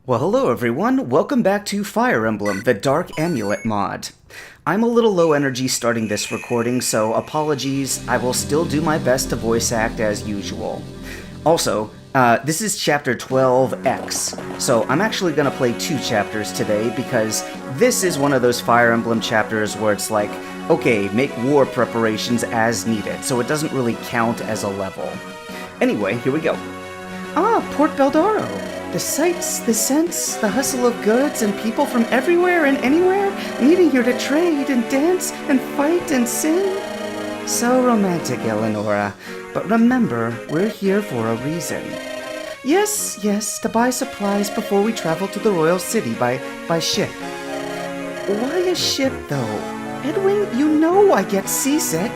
Well, hello everyone, welcome back to Fire Emblem, the Dark Amulet mod. I'm a little low energy starting this recording, so apologies, I will still do my best to voice act as usual. Also, this is Chapter 12X, so I'm actually going to play 2 chapters today because this is one of those Fire Emblem chapters where it's like, okay, make war preparations as needed, so it doesn't really count as a level. Anyway, here we go. Ah, Port Beldaro. The sights, the scents, the hustle of goods and people from everywhere and anywhere meeting here to trade and dance and fight and sing. So romantic, Eleonora. But remember, we're here for a reason. Yes, to buy supplies before we travel to the royal city by ship. Why a ship, though? Edwin, you know I get seasick.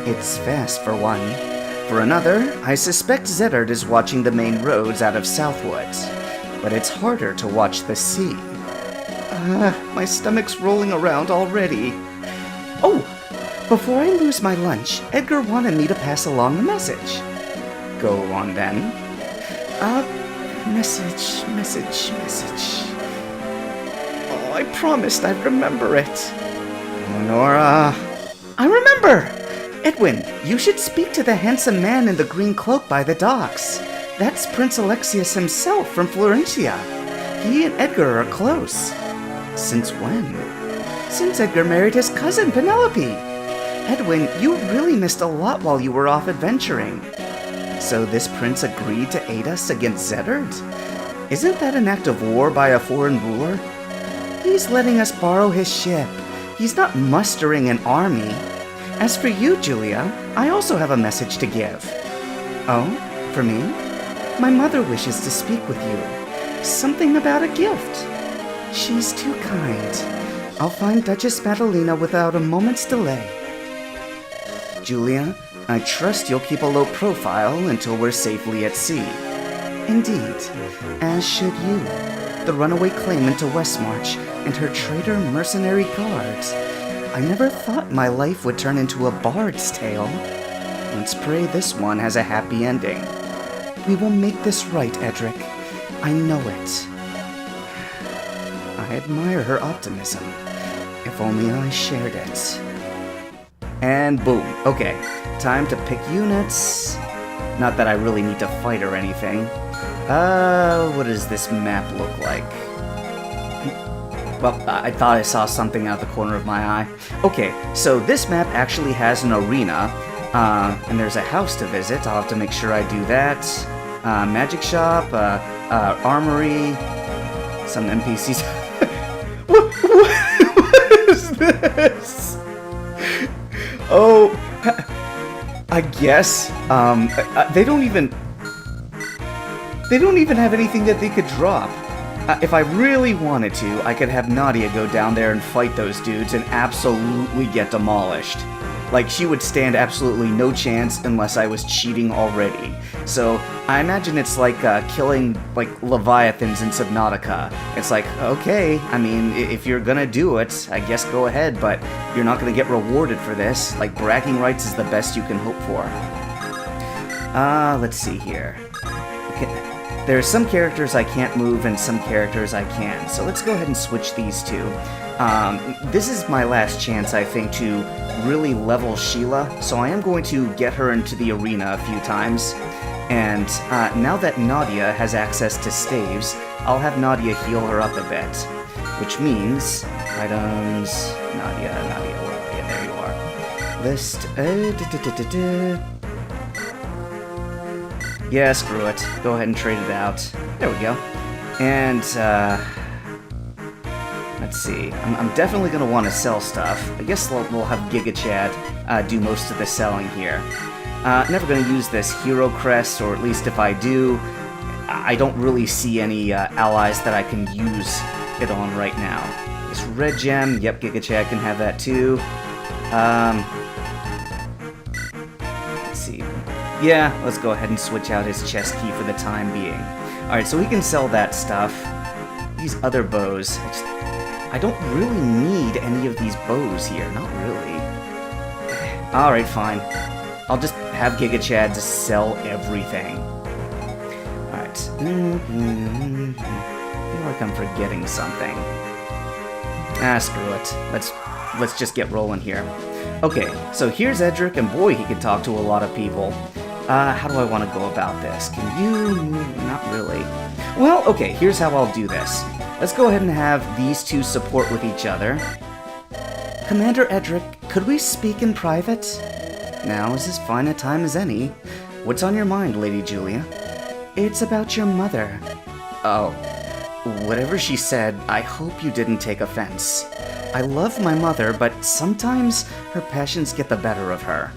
It's fast for one. For another, I suspect Zeddard is watching the main roads out of Southwoods, but it's harder to watch the sea. My stomach's rolling around already. Oh, before I lose my lunch, Edgar wanted me to pass along a message. Go on then. Message. Oh, I promised I'd remember it. Eleonora. I remember! Edwin, you should speak to the handsome man in the green cloak by the docks. That's Prince Alexius himself from Florentia. He and Edgar are close. Since when? Since Edgar married his cousin, Penelope. Edwin, you really missed a lot while you were off adventuring. So this prince agreed to aid us against Zeddard? Isn't that an act of war by a foreign ruler? He's letting us borrow his ship. He's not mustering an army. As for you, Julia, I also have a message to give. Oh, for me? My mother wishes to speak with you. Something about a gift. She's too kind. I'll find Duchess Madalena without a moment's delay. Julia, I trust you'll keep a low profile until we're safely at sea. Indeed, as should you. The runaway claimant to Westmarch and her traitor mercenary guards. I never thought my life would turn into a bard's tale. Let's pray this one has a happy ending. We will make this right, Edric. I know it. I admire her optimism. If only I shared it. And boom. Okay, time to pick units. Not that I really need to fight or anything. What does this map look like? Well, I thought I saw something out the corner of my eye. Okay, so this map actually has an arena, and there's a house to visit. I'll have to make sure I do that. Magic shop, armory, some NPCs. What is this? Oh, I guess. They don't even have anything that they could drop. If I really wanted to, I could have Nadia go down there and fight those dudes and absolutely get demolished. Like, she would stand absolutely no chance unless I was cheating already. So, I imagine it's like killing, like, Leviathans in Subnautica. It's like, okay, I mean, if you're gonna do it, I guess go ahead, but you're not gonna get rewarded for this. Like, bragging rights is the best you can hope for. Let's see here. Okay. There are some characters I can't move and some characters I can, so let's go ahead and switch these two. This is my last chance, I think, to really level Sheila, so I am going to get her into the arena a few times. And now that Nadia has access to staves, I'll have Nadia heal her up a bit. Which means, items, Nadia, where are you? There you are. List, yeah, screw it. Go ahead and trade it out. There we go. And, let's see. I'm definitely going to want to sell stuff. I guess we'll have Gigachad do most of the selling here. Never going to use this hero crest, or at least if I do, I don't really see any allies that I can use it on right now. This red gem, yep, Gigachad can have that too. Let's see. Yeah, let's go ahead and switch out his chest key for the time being. Alright, so we can sell that stuff. These other bows, I don't really need any of these bows here, not really. Alright, fine. I'll just have Gigachad just sell everything. Alright. I feel like I'm forgetting something. Ah, screw it. Let's just get rolling here. Okay, so here's Edric, and boy, he can talk to a lot of people. How do I want to go about this? Can you... not really. Well, okay, here's how I'll do this. Let's go ahead and have these two support with each other. Commander Edric, could we speak in private? Now is as fine a time as any. What's on your mind, Lady Julia? It's about your mother. Oh. Whatever she said, I hope you didn't take offense. I love my mother, but sometimes her passions get the better of her.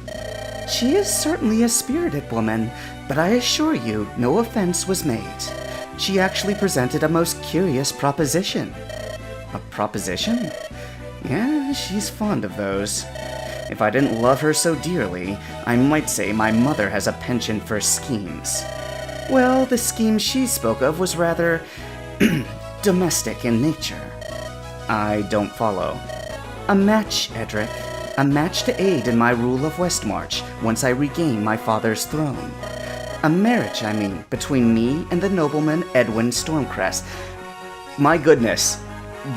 She is certainly a spirited woman, but I assure you, no offense was made. She actually presented a most curious proposition. A proposition? Yeah, she's fond of those. If I didn't love her so dearly, I might say my mother has a penchant for schemes. Well, the scheme she spoke of was rather domestic in nature. I don't follow. A match, Edric. A match to aid in my rule of Westmarch once I regain my father's throne. A marriage, I mean, between me and the nobleman Edwin Stormcrest. My goodness,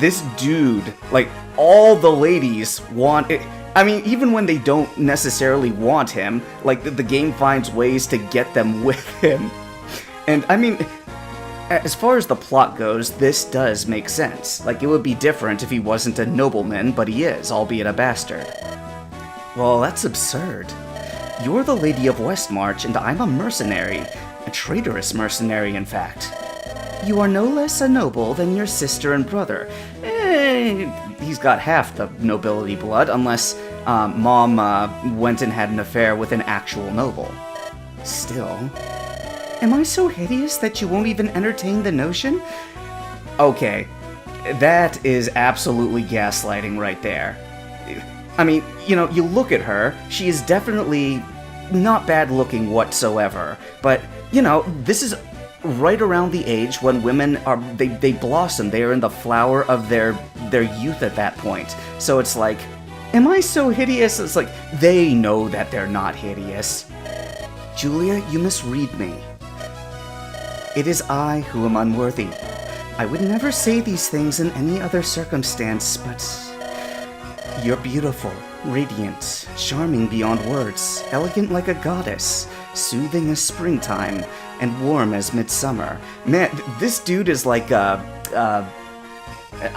this dude, like, all the ladies want it. I mean, even when they don't necessarily want him, like, the game finds ways to get them with him. And, I mean, as far as the plot goes, this does make sense. Like, it would be different if he wasn't a nobleman, but he is, albeit a bastard. Well, that's absurd. You're the Lady of Westmarch, and I'm a mercenary. A traitorous mercenary, in fact. You are no less a noble than your sister and brother. He's got half the nobility blood, unless Mom went and had an affair with an actual noble. Still... Am I so hideous that you won't even entertain the notion? Okay, that is absolutely gaslighting right there. I mean, you know, you look at her, she is definitely not bad looking whatsoever, but, you know, this is right around the age when women are, they blossom, they are in the flower of their youth at that point. So it's like, am I so hideous? It's like, they know that they're not hideous. Julia, you misread me. It is I who am unworthy. I would never say these things in any other circumstance, but... You're beautiful, radiant, charming beyond words, elegant like a goddess, soothing as springtime, and warm as midsummer. Man, this dude is like, I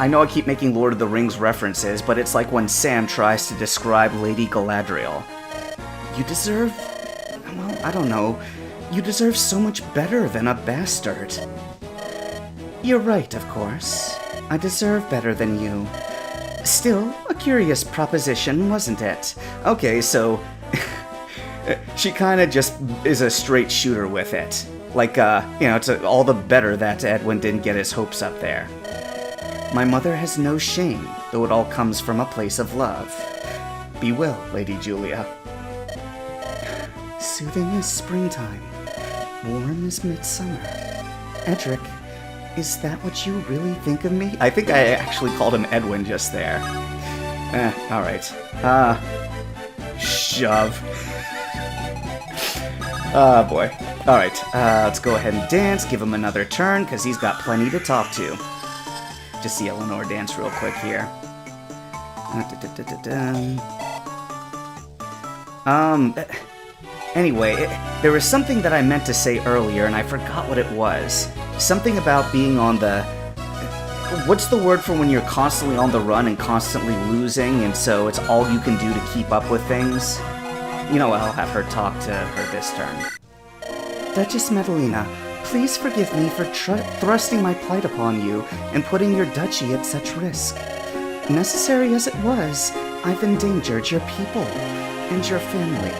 know I keep making Lord of the Rings references, but it's like when Sam tries to describe Lady Galadriel. You deserve... well, I don't know... You deserve so much better than a bastard. You're right, of course. I deserve better than you. Still, a curious proposition, wasn't it? Okay, so... she kinda just is a straight shooter with it. Like, you know, it's all the better that Edwin didn't get his hopes up there. My mother has no shame, though it all comes from a place of love. Be well, Lady Julia. Soothing as springtime. Warm as midsummer. Edric, is that what you really think of me? I think I actually called him Edwin just there. Alright. Shove. Boy. Alright, let's go ahead and dance, give him another turn, because he's got plenty to talk to. Just see Eleanor dance real quick here. Anyway, there was something that I meant to say earlier, and I forgot what it was. Something about being on the... What's the word for when you're constantly on the run and constantly losing, and so it's all you can do to keep up with things? You know, I'll have her talk to her this turn. Duchess Medalina, please forgive me for thrusting my plight upon you and putting your duchy at such risk. Necessary as it was, I've endangered your people and your family.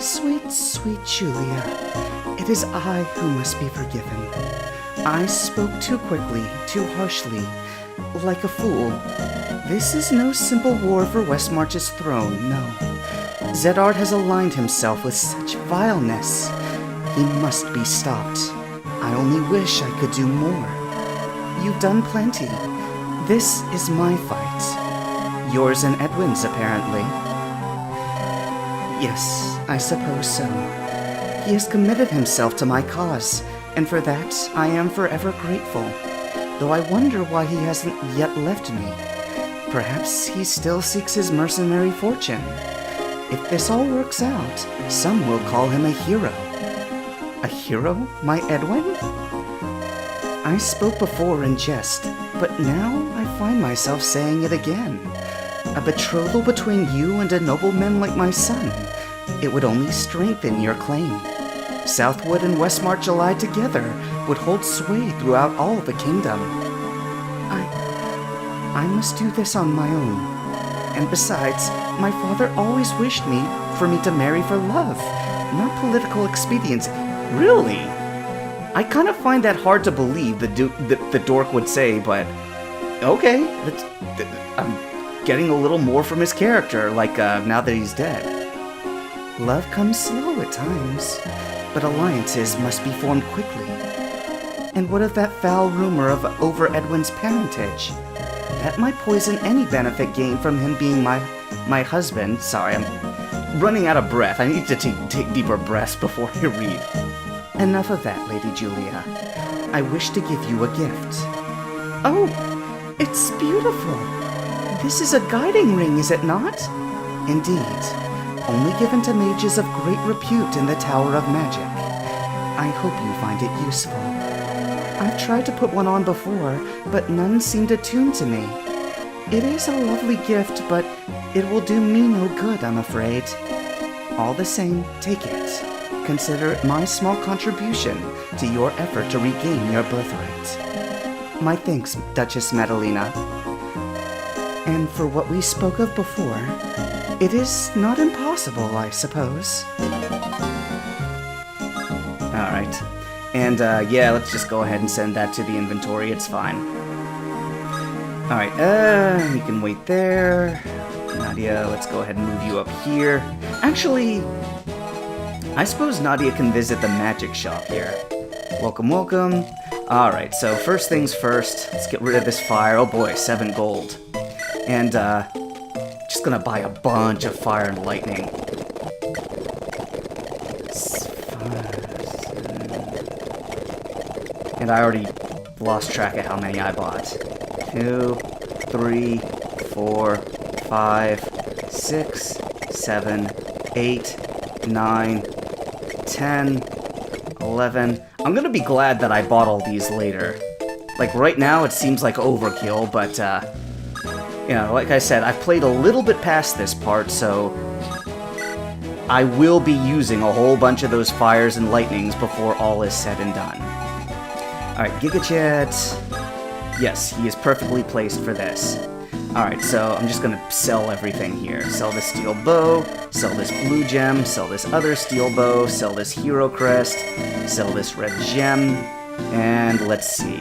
Sweet, sweet Julia, it is I who must be forgiven. I spoke too quickly, too harshly, like a fool. This is no simple war for Westmarch's throne, no. Zedard has aligned himself with such vileness. He must be stopped. I only wish I could do more. You've done plenty. This is my fight. Yours and Edwin's, apparently. Yes, I suppose so. He has committed himself to my cause, and for that I am forever grateful. though I wonder why he hasn't yet left me. Perhaps he still seeks his mercenary fortune. If this all works out, some will call him a hero. A hero, my Edwin? I spoke before in jest, but now I find myself saying it again. A betrothal between you and a nobleman like my son. It would only strengthen your claim. Southwood and Westmarch allied together would hold sway throughout all the kingdom. I must do this on my own. And besides, my father always wished for me to marry for love, not political expediency. Really? I kind of find that hard to believe, the dork would say, but okay. I'm getting a little more from his character, like now that he's dead. Love comes slow at times, but alliances must be formed quickly. And what of that foul rumor of over Edwin's parentage? That might poison any benefit gained from him being my husband. Sorry, I'm running out of breath. I need to take deeper breaths before I read. Enough of that, Lady Julia. I wish to give you a gift. Oh, it's beautiful. This is a guiding ring, is it not? Indeed. Only given to mages of great repute in the Tower of Magic. I hope you find it useful. I've tried to put one on before, but none seemed attuned to me. It is a lovely gift, but it will do me no good, I'm afraid. All the same, take it. Consider it my small contribution to your effort to regain your birthright. My thanks, Duchess Madalena. And for what we spoke of before, it is not impossible, I suppose. Alright. And, yeah, let's just go ahead and send that to the inventory. It's fine. Alright, you can wait there. Nadia, let's go ahead and move you up here. Actually, I suppose Nadia can visit the magic shop here. Welcome, welcome. Alright, so first things first, let's get rid of this fire. Oh boy, 7 gold. And, just gonna buy a bunch of fire and lightning. And I already lost track of how many I bought. 2, 3, 4, 5, 6, 7, 8, 9, 10, 11. I'm gonna be glad that I bought all these later. Like, right now it seems like overkill, but, you know, like I said, I've played a little bit past this part, so I will be using a whole bunch of those fires and lightnings before all is said and done. Alright, Gigachad. Yes, he is perfectly placed for this. Alright, so I'm just gonna sell everything here. Sell this steel bow, sell this blue gem, sell this other steel bow, sell this hero crest, sell this red gem, and let's see.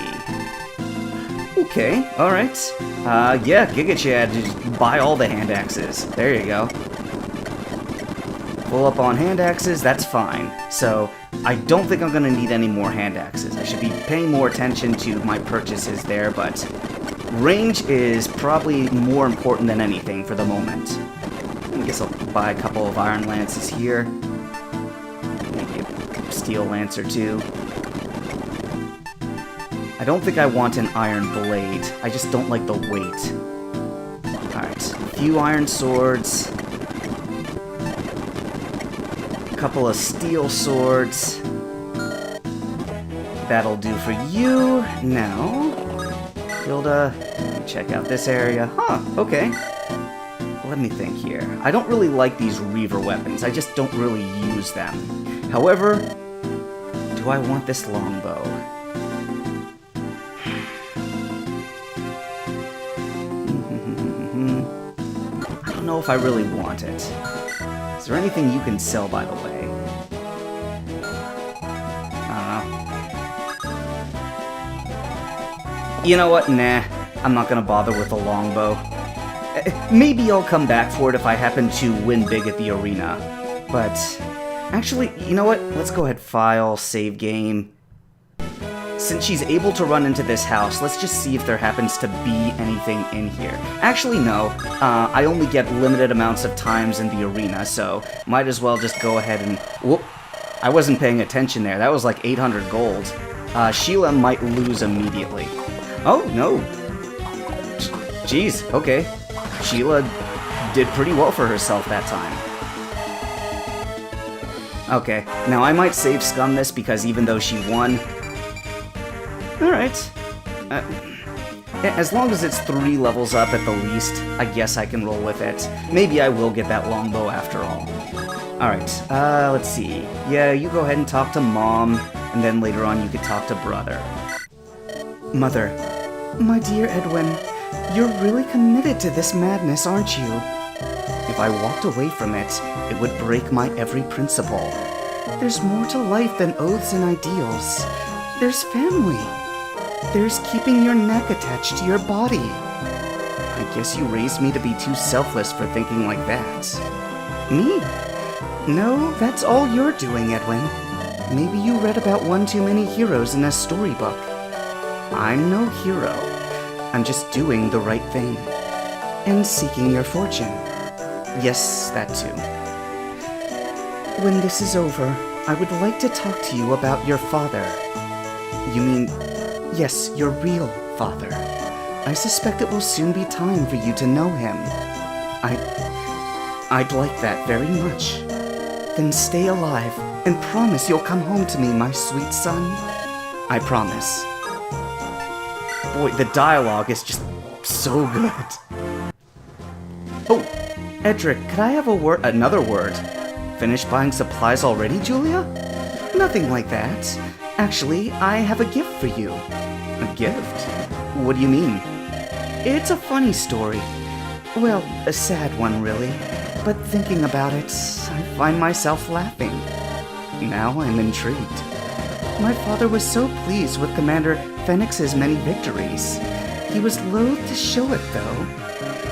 Okay, alright. Yeah, Gigachad, just buy all the hand axes. There you go. Full up on hand axes, that's fine. So, I don't think I'm going to need any more hand axes. I should be paying more attention to my purchases there, but range is probably more important than anything for the moment. I guess I'll buy a couple of iron lances here. Maybe a steel lance or two. I don't think I want an iron blade. I just don't like the weight. Alright, a few iron swords. Couple of steel swords. That'll do for you. Now, Hilda, let me check out this area. Huh, okay. Let me think here. I don't really like these Reaver weapons. I just don't really use them. However, do I want this longbow? I don't know if I really want it. Is there anything you can sell, by the way? I don't know. You know what? Nah. I'm not gonna bother with the longbow. Maybe I'll come back for it if I happen to win big at the arena. But, actually, you know what? Let's go ahead, file, save game. Since she's able to run into this house, let's just see if there happens to be anything in here. Actually, no. I only get limited amounts of times in the arena, so might as well just go ahead and... Whoop! I wasn't paying attention there. That was like 800 gold. Sheila might lose immediately. Oh, no. Jeez, okay. Sheila did pretty well for herself that time. Okay, now I might save Scum this because even though she won... Alright. As long as it's 3 levels up at the least, I guess I can roll with it. Maybe I will get that longbow after all. Alright, let's see. Yeah, you go ahead and talk to Mom, and then later on you could talk to Brother. Mother. My dear Edwin, you're really committed to this madness, aren't you? If I walked away from it, it would break my every principle. There's more to life than oaths and ideals. There's family. There's keeping your neck attached to your body. I guess you raised me to be too selfless for thinking like that. Me? No, that's all you're doing, Edwin. Maybe you read about one too many heroes in a storybook. I'm no hero. I'm just doing the right thing. And seeking your fortune. Yes, that too. When this is over, I would like to talk to you about your father. You mean, yes, your real father. I suspect it will soon be time for you to know him. I'd like that very much. Then stay alive and promise you'll come home to me, my sweet son. I promise. Boy, the dialogue is just so good. Oh, Edric, could I have another word? Finished buying supplies already, Julia? Nothing like that. Actually, I have a gift for you. A gift? What do you mean? It's a funny story. Well, a sad one, really. But thinking about it, I find myself laughing. Now I'm intrigued. My father was so pleased with Commander Phoenix's many victories. He was loath to show it, though.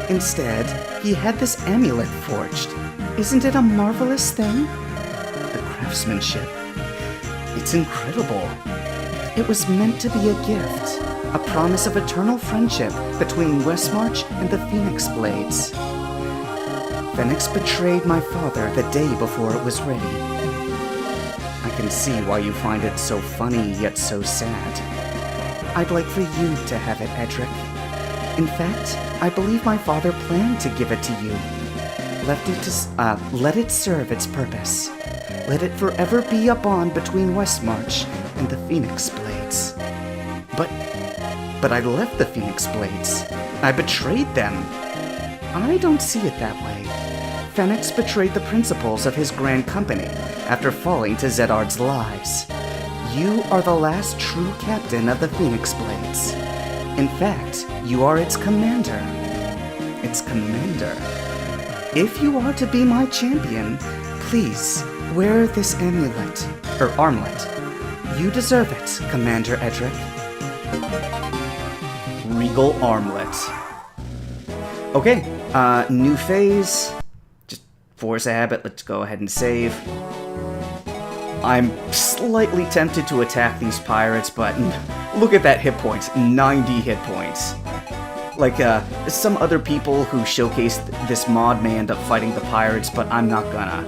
Instead, he had this amulet forged. Isn't it a marvelous thing? The craftsmanship. It's incredible. It was meant to be a gift, a promise of eternal friendship between Westmarch and the Phoenix Blades. Phoenix betrayed my father the day before it was ready. I can see why you find it so funny yet so sad. I'd like for you to have it, Edric. In fact, I believe my father planned to give it to you. Let it serve its purpose. Let it forever be a bond between Westmarch and the Phoenix Blades. But I left the Phoenix Blades. I betrayed them. I don't see it that way. Phoenix betrayed the principles of his grand company after falling to Zedard's lies. You are the last true captain of the Phoenix Blades. In fact, you are its commander. Its commander. If you are to be my champion, please wear this amulet, or armlet. You deserve it, Commander Edric. Regal armlet. Okay, new phase. Just force a habit, let's go ahead and save. I'm slightly tempted to attack these pirates, but look at that hit points, 90 hit points. Like, some other people who showcased this mod may end up fighting the pirates, but I'm not gonna.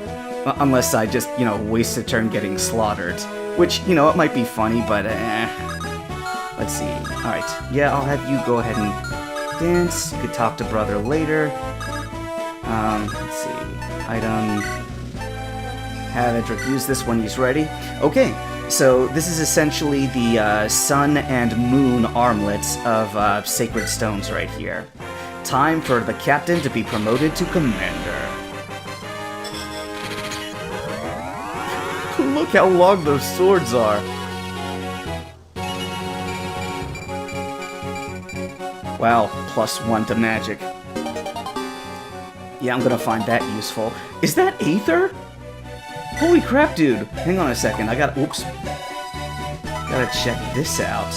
Unless I just, waste a turn getting slaughtered. Which, it might be funny, but, Let's see. Alright, yeah, I'll have you go ahead and dance. You could talk to Brother later. Let's see. Item... Have Edric use this when he's ready. Okay, so this is essentially the sun and moon armlets of sacred stones right here. Time for the captain to be promoted to commander. Look how long those swords are. Wow, +1 to magic. Yeah, I'm gonna find that useful. Is that Aether? Holy crap, dude. Hang on a second, oops. Gotta check this out.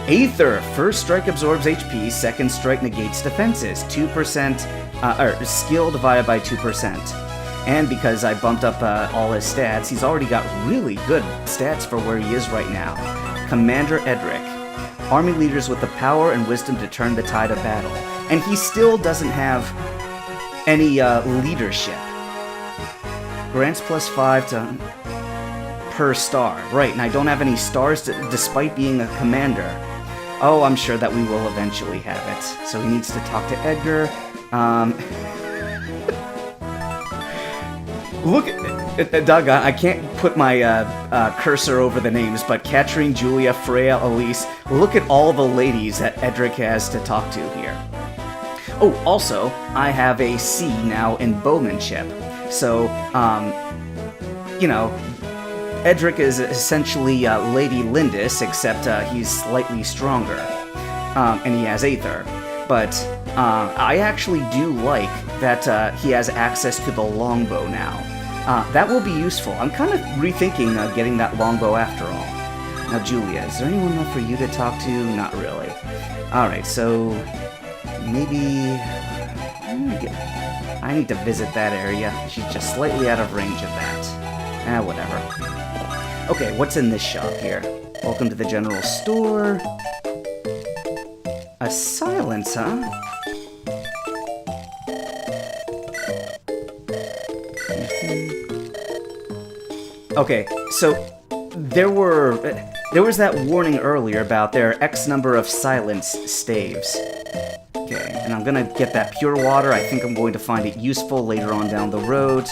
Aether! First strike absorbs HP, second strike negates defenses. 2%, skill divided by 2%. And because I bumped up all his stats, he's already got really good stats for where he is right now. Commander Edric. Army leaders with the power and wisdom to turn the tide of battle. And he still doesn't have any leadership. Grants +5 to... per star. Right, and I don't have any stars despite being a commander. Oh, I'm sure that we will eventually have it. So he needs to talk to Edgar. Look, doggone, I can't put my cursor over the names, but Katrine, Julia, Freya, Elise, look at all the ladies that Edric has to talk to here. Oh, also, I have a C now in bowmanship. So, you know, Edric is essentially Lady Lindis, except he's slightly stronger, and he has Aether. But I actually do like that he has access to the longbow now. That will be useful. I'm kind of rethinking getting that longbow after all. Now, Julia, is there anyone left for you to talk to? Not really. Alright, so maybe I need to visit that area. She's just slightly out of range of that. Whatever. Okay, what's in this shop here? Welcome to the general store. A silence, huh? Okay, so there was that warning earlier about their X number of silence staves. Okay, and I'm gonna get that pure water. I think I'm going to find it useful later on down the road.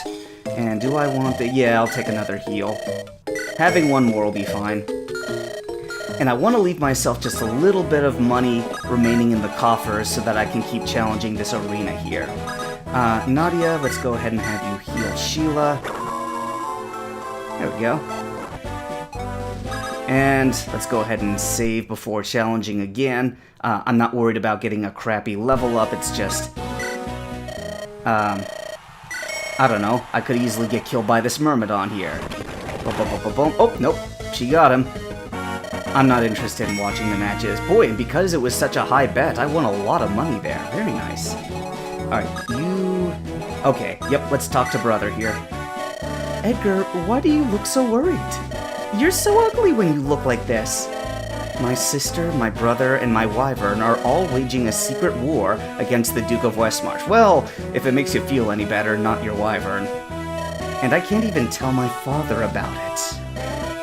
And do I want the... Yeah, I'll take another heal. Having one more will be fine. And I want to leave myself just a little bit of money remaining in the coffers so that I can keep challenging this arena here. Nadia, let's go ahead and have you heal Sheila. There we go. And let's go ahead and save before challenging again. I'm not worried about getting a crappy level up, it's just... I don't know, I could easily get killed by this Myrmidon here. Oh, nope, she got him. I'm not interested in watching the matches. Boy, and because it was such a high bet, I won a lot of money there. Very nice. Alright, you... Okay, yep, let's talk to brother here. Edgar, why do you look so worried? You're so ugly when you look like this. My sister, my brother, and my wyvern are all waging a secret war against the Duke of Westmarch. Well, if it makes you feel any better, not your wyvern. And I can't even tell my father about it.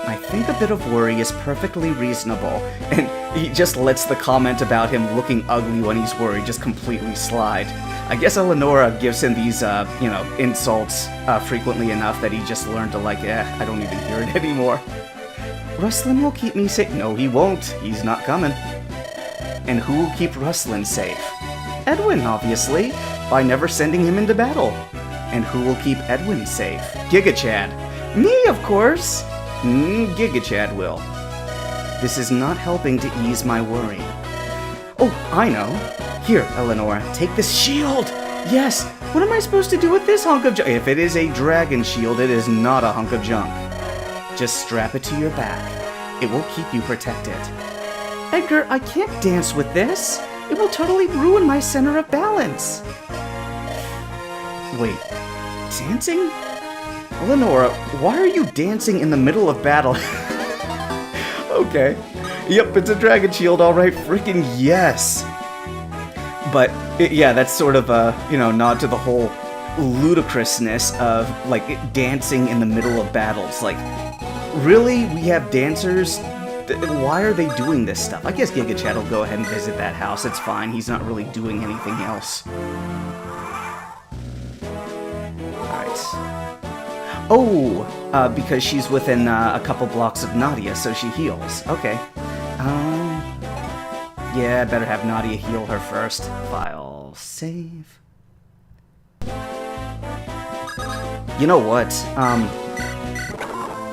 I think a bit of worry is perfectly reasonable. And he just lets the comment about him looking ugly when he's worried just completely slide. I guess Eleonora gives him these, insults frequently enough that he just learned to I don't even hear it anymore. Rustlin will keep me safe. No, he won't. He's not coming. And who will keep Rustlin safe? Edwin, obviously, by never sending him into battle. And who will keep Edwin safe? Gigachad. Me, of course. Gigachad will. This is not helping to ease my worry. Oh, I know. Here, Eleanor, take this shield! Yes! What am I supposed to do with this hunk of junk? If it is a dragon shield, it is not a hunk of junk. Just strap it to your back. It will keep you protected. Edgar, I can't dance with this. It will totally ruin my center of balance. Wait, dancing? Eleonora, why are you dancing in the middle of battle? Okay. Yep, it's a dragon shield, alright. Freaking yes! But, yeah, that's sort of a, nod to the whole ludicrousness of, dancing in the middle of battles. Really? We have dancers? Why are they doing this stuff? I guess Gigachad will go ahead and visit that house. It's fine. He's not really doing anything else. Alright. Oh! Because she's within a couple blocks of Nadia, so she heals. Okay. Yeah, I better have Nadia heal her first. File, save. You know what?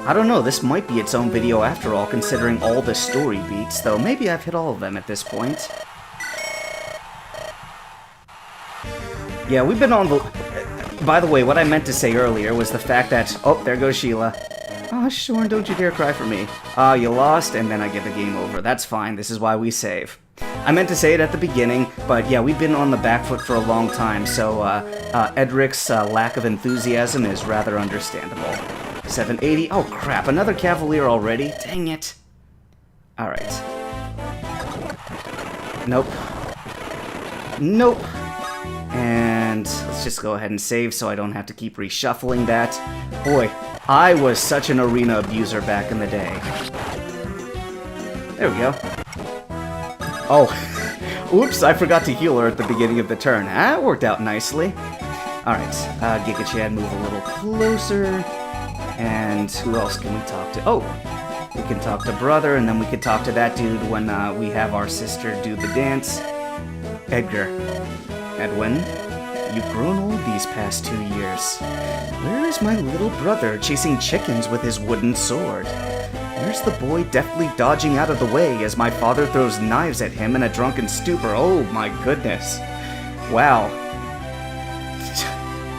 I don't know, this might be its own video after all, considering all the story beats, though maybe I've hit all of them at this point. Yeah, we've been on the... By the way, what I meant to say earlier was the fact that... Oh, there goes Sheila. Ah, Shorn, don't you dare cry for me. You lost, and then I get the game over. That's fine, this is why we save. I meant to say it at the beginning, but yeah, we've been on the back foot for a long time, so Edric's lack of enthusiasm is rather understandable. 780. Oh crap, another Cavalier already? Dang it. Alright. Nope. Nope. And let's just go ahead and save so I don't have to keep reshuffling that. Boy, I was such an arena abuser back in the day. There we go. Oh, oops, I forgot to heal her at the beginning of the turn. That worked out nicely. Alright, Gigachad, move a little closer. And who else can we talk to? Oh, we can talk to Brother, and then we can talk to that dude when we have our sister do the dance. Edgar. Edwin, you've grown old these past 2 years. Where is my little brother chasing chickens with his wooden sword? Where's the boy deftly dodging out of the way as my father throws knives at him in a drunken stupor? Oh my goodness. Wow.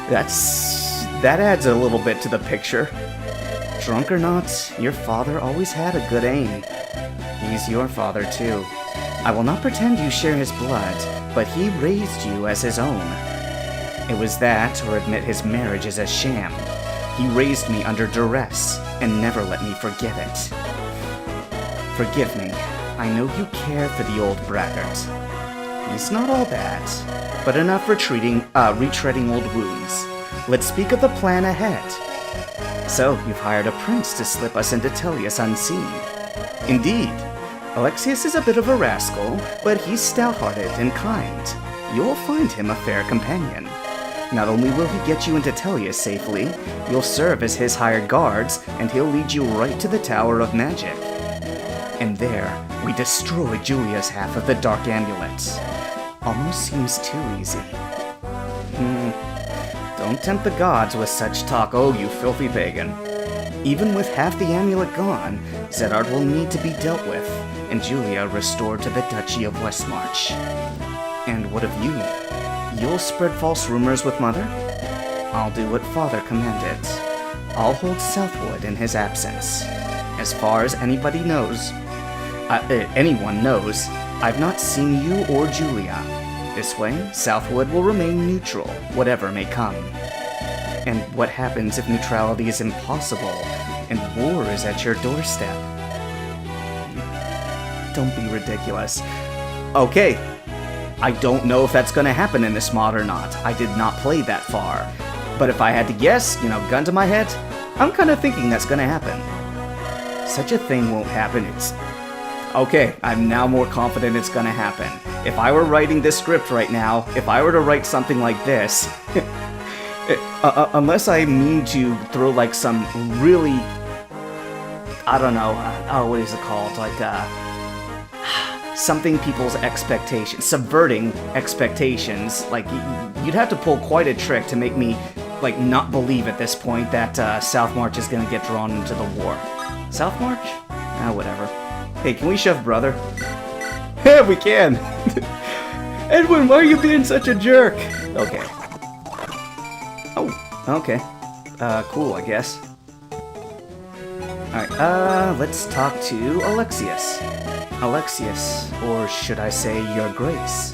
That adds a little bit to the picture. Drunk or not, your father always had a good aim. He's your father too. I will not pretend you share his blood, but he raised you as his own. It was that, or admit his marriage is a sham. He raised me under duress, and never let me forget it. Forgive me, I know you care for the old braggart. He's not all that, but enough retreading old wounds. Let's speak of the plan ahead. So, you've hired a prince to slip us into Tellius unseen. Indeed, Alexius is a bit of a rascal, but he's stout-hearted and kind. You'll find him a fair companion. Not only will he get you into Tellius safely, you'll serve as his hired guards, and he'll lead you right to the Tower of Magic. And there, we destroy Julia's half of the Dark Amulet. Almost seems too easy. Don't tempt the gods with such talk, oh you filthy pagan. Even with half the amulet gone, Zedard will need to be dealt with, and Julia restored to the Duchy of Westmarch. And what of you? You'll spread false rumors with Mother? I'll do what Father commanded. I'll hold Southwood in his absence. As far as anybody knows, anyone knows, I've not seen you or Julia. This way, Southwood will remain neutral, whatever may come. And what happens if neutrality is impossible, and war is at your doorstep? Don't be ridiculous. Okay, I don't know if that's gonna happen in this mod or not. I did not play that far. But if I had to guess, gun to my head, I'm kinda thinking that's gonna happen. Such a thing won't happen, Okay, I'm now more confident it's gonna happen. If I were writing this script right now, if I were to write something like this, unless I mean to throw like some really, I don't know, what is it called? Like, something people's expectations, subverting expectations. Like, you'd have to pull quite a trick to make me, like, not believe at this point that Southmarch is gonna get drawn into the war. Southmarch? Whatever. Hey, can we shove Brother? Yeah, we can! Edwin, why are you being such a jerk? Okay. Oh, okay. Cool, I guess. Alright, let's talk to Alexius. Alexius, or should I say your grace?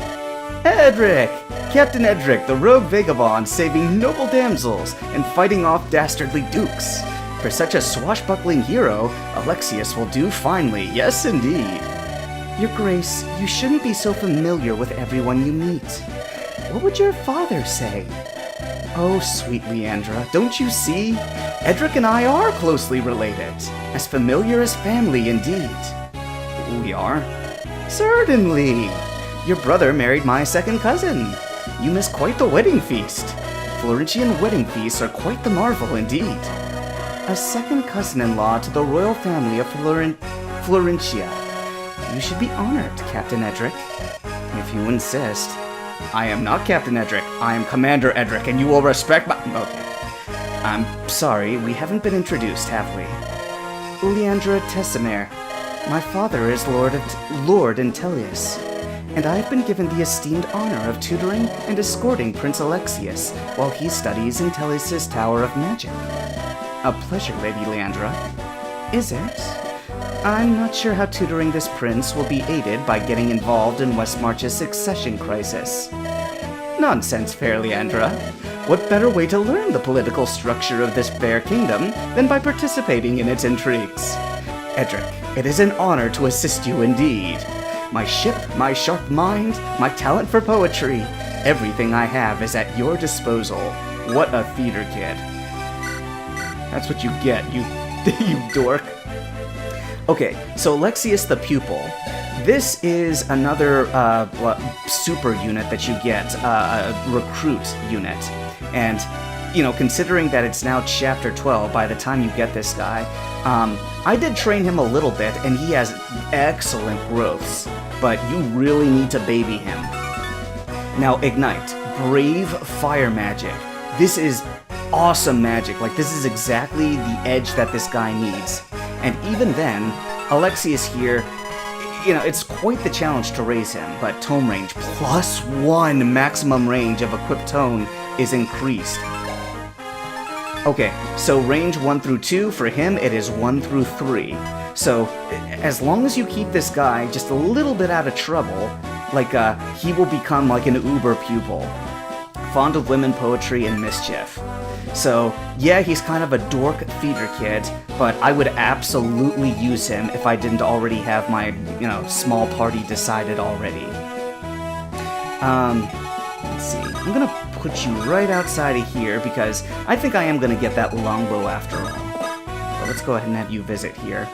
Edric! Captain Edric, the rogue vagabond, saving noble damsels and fighting off dastardly dukes. For such a swashbuckling hero, Alexius will do finely, yes indeed. Your Grace, you shouldn't be so familiar with everyone you meet. What would your father say? Oh, sweet Leandra, don't you see? Edric and I are closely related, as familiar as family indeed. We are? Certainly! Your brother married my second cousin. You missed quite the wedding feast. Florentian wedding feasts are quite the marvel indeed. A second cousin-in-law to the royal family of Florentia. You should be honored, Captain Edric. If you insist. I am not Captain Edric. I am Commander Edric, and you will respect my... Okay. I'm sorry, we haven't been introduced, have we? Leandra Tessimere. My father is Lord Intellius, and I have been given the esteemed honor of tutoring and escorting Prince Alexius while he studies in Tellius' Tower of Magic. A pleasure, Lady Leandra. Is it? I'm not sure how tutoring this prince will be aided by getting involved in Westmarch's succession crisis. Nonsense, fair Leandra. What better way to learn the political structure of this fair kingdom than by participating in its intrigues? Edric, it is an honor to assist you indeed. My ship, my sharp mind, my talent for poetry, everything I have is at your disposal. What a theater kid. That's what you get, you dork. Okay, so Alexius the Pupil. This is another super unit that you get, a recruit unit. And, you know, considering that it's now Chapter 12 by the time you get this guy, I did train him a little bit, and he has excellent growths, but you really need to baby him. Now, Ignite. Brave Fire Magic. This is awesome magic. Like, this is exactly the edge that this guy needs. And even then, Alexius here, you know, it's quite the challenge to raise him, but tome range +1 maximum range of equipped tome is increased. Okay, so range 1 through 2, for him it is 1 through 3. So, as long as you keep this guy just a little bit out of trouble, like, he will become like an uber pupil. Fond of women, poetry, and mischief. So, yeah, he's kind of a dork feeder kid, but I would absolutely use him if I didn't already have my, you know, small party decided already. Let's see. I'm gonna put you right outside of here because I think I am gonna get that longbow after all. But let's go ahead and have you visit here.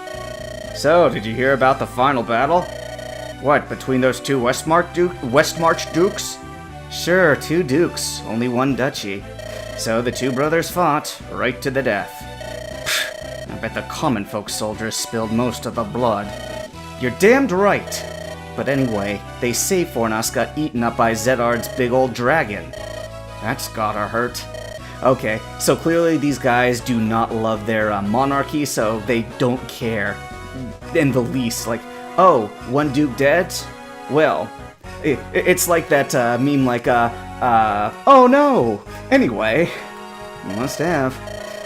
So, did you hear about the final battle? What, between those two Westmarch dukes? Sure, 2 dukes, only 1 duchy. So the 2 brothers fought, right to the death. I bet the common folk soldiers spilled most of the blood. You're damned right! But anyway, they say Fornas got eaten up by Zedard's big old dragon. That's gotta hurt. Okay, so clearly these guys do not love their monarchy, so they don't care in the least. Like, oh, 1 duke dead? Well, it's like that meme like, oh no! Anyway, must have.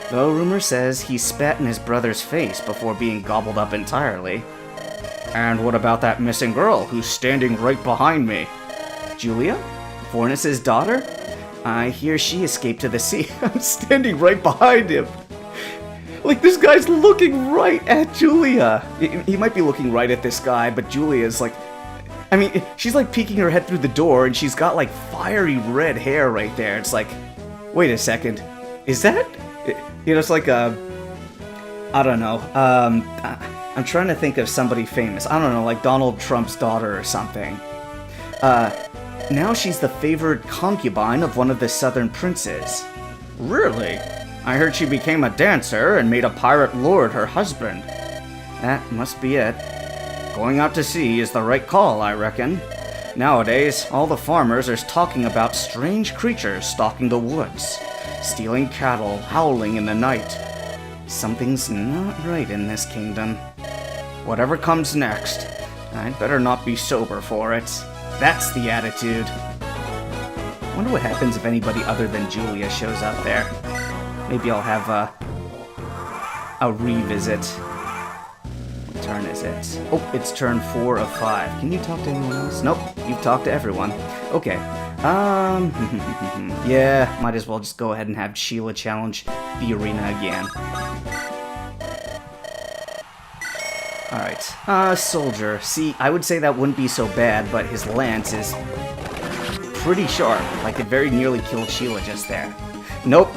Though rumor says he spat in his brother's face before being gobbled up entirely. And what about that missing girl who's standing right behind me? Julia? Fornas' daughter? I hear she escaped to the sea. I'm standing right behind him. Like, this guy's looking right at Julia. He might be looking right at this guy, but Julia's like... I mean, she's like peeking her head through the door, and she's got like fiery red hair right there. It's like, wait a second, is that? You know, it's like I don't know. I'm trying to think of somebody famous. I don't know, like Donald Trump's daughter or something. Now she's the favored concubine of one of the southern princes. Really? I heard she became a dancer and made a pirate lord her husband. That must be it. Going out to sea is the right call, I reckon. Nowadays, all the farmers are talking about strange creatures stalking the woods, stealing cattle, howling in the night. Something's not right in this kingdom. Whatever comes next, I'd better not be sober for it. That's the attitude. Wonder what happens if anybody other than Julia shows up there. Maybe I'll have a revisit. What turn is it? Oh, it's turn 4 of 5. Can you talk to anyone else? Nope, you've talked to everyone. Okay. Yeah, might as well just go ahead and have Sheila challenge the arena again. Alright, soldier. See, I would say that wouldn't be so bad, but his lance is pretty sharp. Like, it very nearly killed Sheila just there. Nope,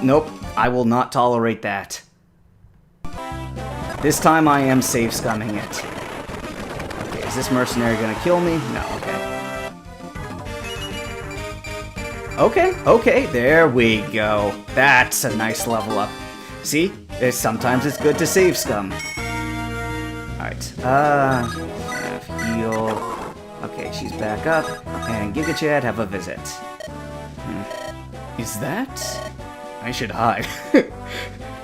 I will not tolerate that. This time I am safe scumming it. Okay, is this mercenary gonna kill me? No, okay. Okay, there we go. That's a nice level up. See? Sometimes it's good to save scum. Alright, heal. Okay, she's back up. And Gigachad, have a visit. Is that? I should hide.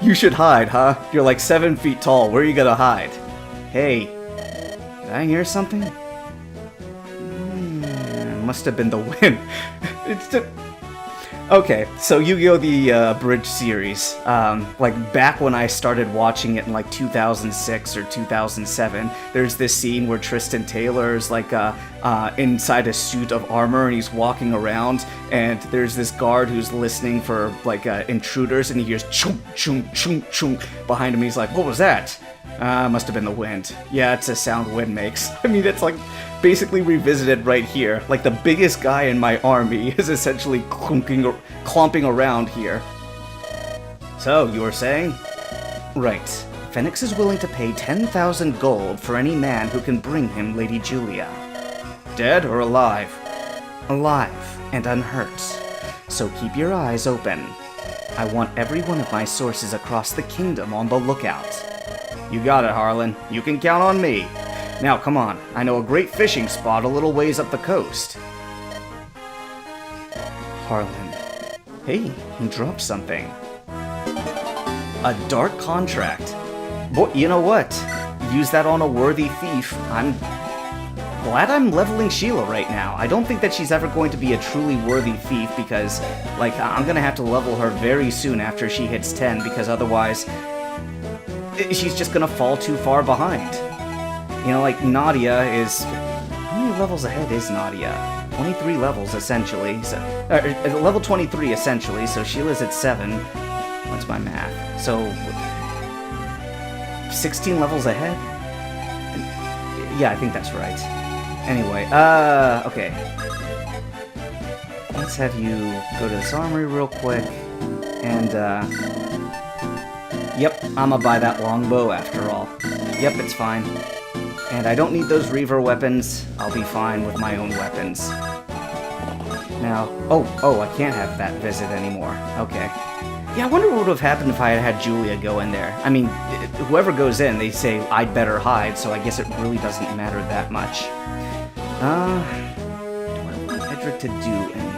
You should hide, huh? You're like 7 feet tall. Where are you gonna hide? Hey, did I hear something? Must have been the wind. Okay, so Yu-Gi-Oh! The Abridged series, like back when I started watching it in like 2006 or 2007, there's this scene where Tristan Taylor's like inside a suit of armor and he's walking around, and there's this guard who's listening for like intruders, and he hears chunk, chunk, chunk, chunk behind him. He's like, what was that? Must have been the wind. Yeah, it's a sound wind makes. I mean, it's like basically revisited right here. Like, the biggest guy in my army is essentially clomping around here. So, you were saying? Right. Phoenix is willing to pay 10,000 gold for any man who can bring him Lady Julia. Dead or alive? Alive and unhurt. So keep your eyes open. I want every one of my sources across the kingdom on the lookout. You got it, Harlan. You can count on me. Now, come on. I know a great fishing spot a little ways up the coast. Harlan. Hey, he dropped something. A dark contract. Boy, you know what? Use that on a worthy thief. I'm glad I'm leveling Sheila right now. I don't think that she's ever going to be a truly worthy thief because, like, I'm gonna have to level her very soon after she hits 10 because otherwise she's just gonna fall too far behind. You know, like, Nadia is... How many levels ahead is Nadia? 23 levels, essentially. So, level 23, essentially, so Sheila's at 7. What's my math? So... 16 levels ahead? Yeah, I think that's right. Anyway, okay. Let's have you go to this armory real quick, and, yep, I'ma buy that longbow after all. Yep, it's fine. And I don't need those Reaver weapons. I'll be fine with my own weapons. Now, oh, I can't have that visit anymore. Okay. Yeah, I wonder what would have happened if I had had Julia go in there. I mean, whoever goes in, they say I'd better hide, so I guess it really doesn't matter that much. Do I want Edric to do anything?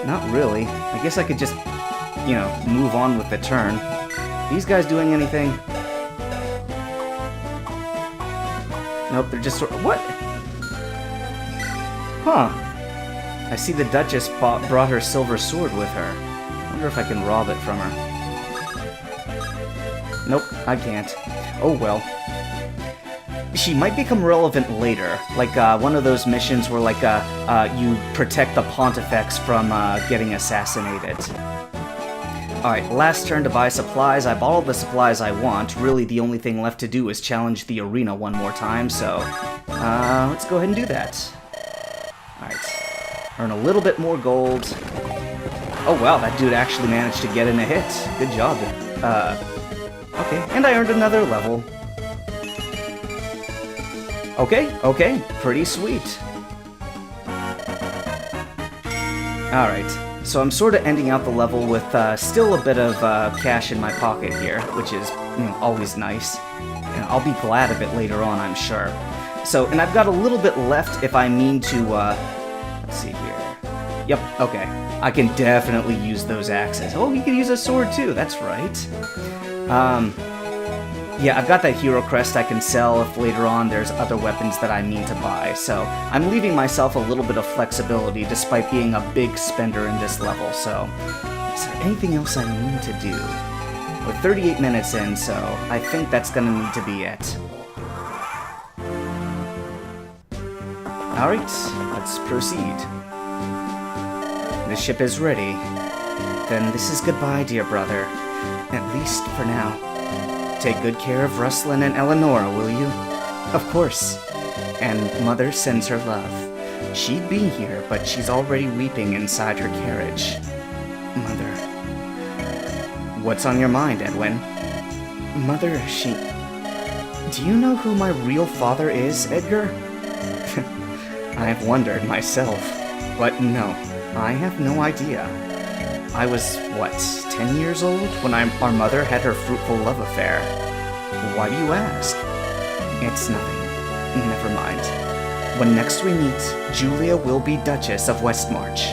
Not really. I guess I could just, you know, move on with the turn. These guys doing anything? Nope, they're just sort of... What? Huh. I see the Duchess brought her silver sword with her. I wonder if I can rob it from her. Nope, I can't. Oh well. She might become relevant later, like one of those missions where like you protect the Pontifex from getting assassinated. Alright, last turn to buy supplies. I bought all the supplies I want. Really, the only thing left to do is challenge the arena one more time, so let's go ahead and do that. Alright. Earn a little bit more gold. Oh wow, that dude actually managed to get in a hit. Good job. Okay, and I earned another level. Okay, pretty sweet. Alright, so I'm sort of ending out the level with still a bit of cash in my pocket here, which is, you know, always nice. And I'll be glad of it later on, I'm sure. So, and I've got a little bit left if I mean to, let's see here. Yep, okay. I can definitely use those axes. Oh, you can use a sword too, that's right. Yeah, I've got that hero crest I can sell if later on there's other weapons that I need to buy, so I'm leaving myself a little bit of flexibility despite being a big spender in this level, so is there anything else I need to do? We're 38 minutes in, so I think that's gonna need to be it. Alright, let's proceed. The ship is ready. Then this is goodbye, dear brother. At least for now. Take good care of Ruslan and Eleonora, will you? Of course. And Mother sends her love. She'd be here, but she's already weeping inside her carriage. Mother. What's on your mind, Edwin? Mother, she... Do you know who my real father is, Edgar? I've wondered myself. But no, I have no idea. I was, what, 10 years old when our mother had her fruitful love affair. Why do you ask? It's nothing. Never mind. When next we meet, Julia will be Duchess of Westmarch,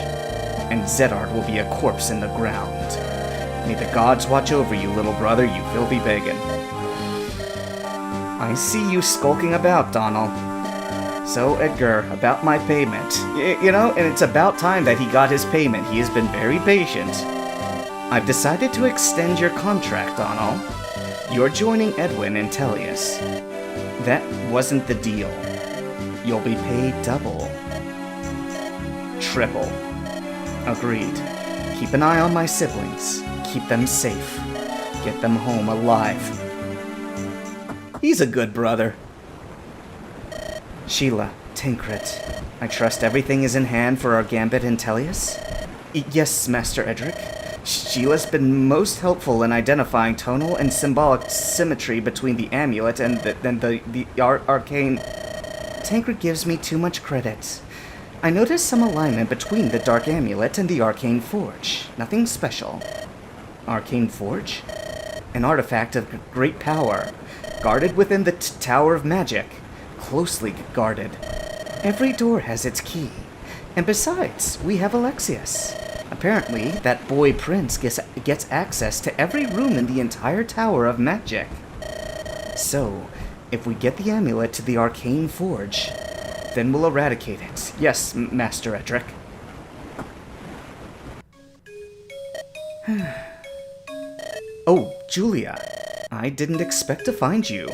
and Zedard will be a corpse in the ground. May the gods watch over you, little brother, you filthy pagan. I see you skulking about, Donald. So, Edgar, about my payment. You know, and it's about time that he got his payment. He has been very patient. I've decided to extend your contract, Donald. You're joining Edwin and Tellius. That wasn't the deal. You'll be paid double. Triple. Agreed. Keep an eye on my siblings. Keep them safe. Get them home alive. He's a good brother. Sheila, Tancred, I trust everything is in hand for our gambit and Tellius? Yes, Master Edric. Sheila's been most helpful in identifying tonal and symbolic symmetry between the amulet and the arcane... Tancred gives me too much credit. I noticed some alignment between the Dark Amulet and the Arcane Forge. Nothing special. Arcane Forge? An artifact of great power, guarded within the Tower of Magic. Closely guarded. Every door has its key. And besides, we have Alexius. Apparently, that boy prince gets access to every room in the entire Tower of Magic. So, if we get the amulet to the Arcane Forge, then we'll eradicate it. Yes, Master Edric. Oh, Julia. I didn't expect to find you.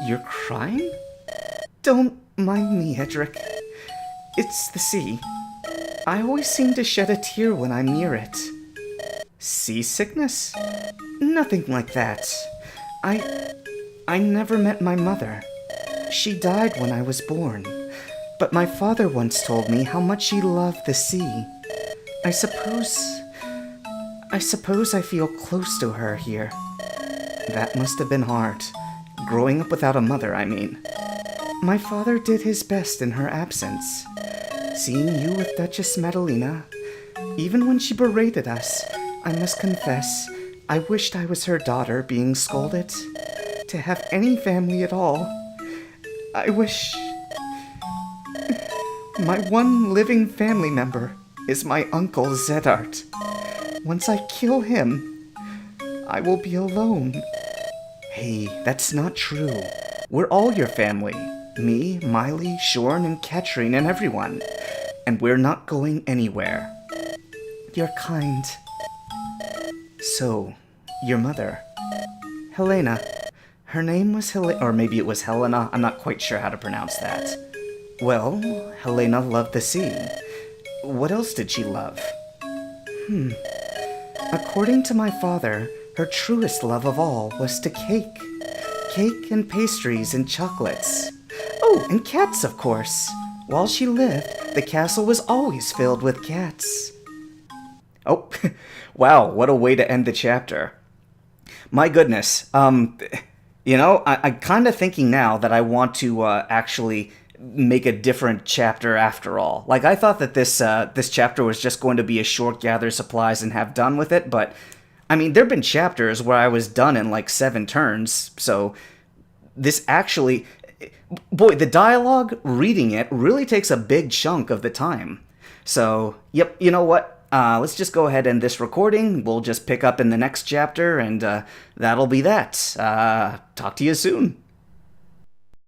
You're crying? Don't mind me, Edric. It's the sea. I always seem to shed a tear when I'm near it. Seasickness? Nothing like that. I never met my mother. She died when I was born, but my father once told me how much she loved the sea. I suppose I feel close to her here. That must have been hard. Growing up without a mother, I mean. My father did his best in her absence. Seeing you with Duchess Madalena, even when she berated us, I must confess, I wished I was her daughter being scolded. To have any family at all. I wish... My one living family member is my uncle Zedart. Once I kill him, I will be alone. Hey, that's not true. We're all your family. Me, Miley, Shorn, and Katrine, and everyone. And we're not going anywhere. You're kind. So, your mother, Helena. Her name was or maybe it was Helena. I'm not quite sure how to pronounce that. Well, Helena loved the sea. What else did she love? According to my father, her truest love of all was to cake. Cake and pastries and chocolates. Oh, and cats, of course. While she lived, the castle was always filled with cats. Oh, wow, what a way to end the chapter. My goodness, you know, I'm kind of thinking now that I want to actually make a different chapter after all. Like, I thought that this chapter was just going to be a short gather supplies and have done with it, but, I mean, there have been chapters where I was done in like 7 turns, so this actually... Boy, the dialogue, reading it, really takes a big chunk of the time. So, yep, you know what? Let's just go ahead and end this recording. We'll just pick up in the next chapter, and that'll be that. Talk to you soon.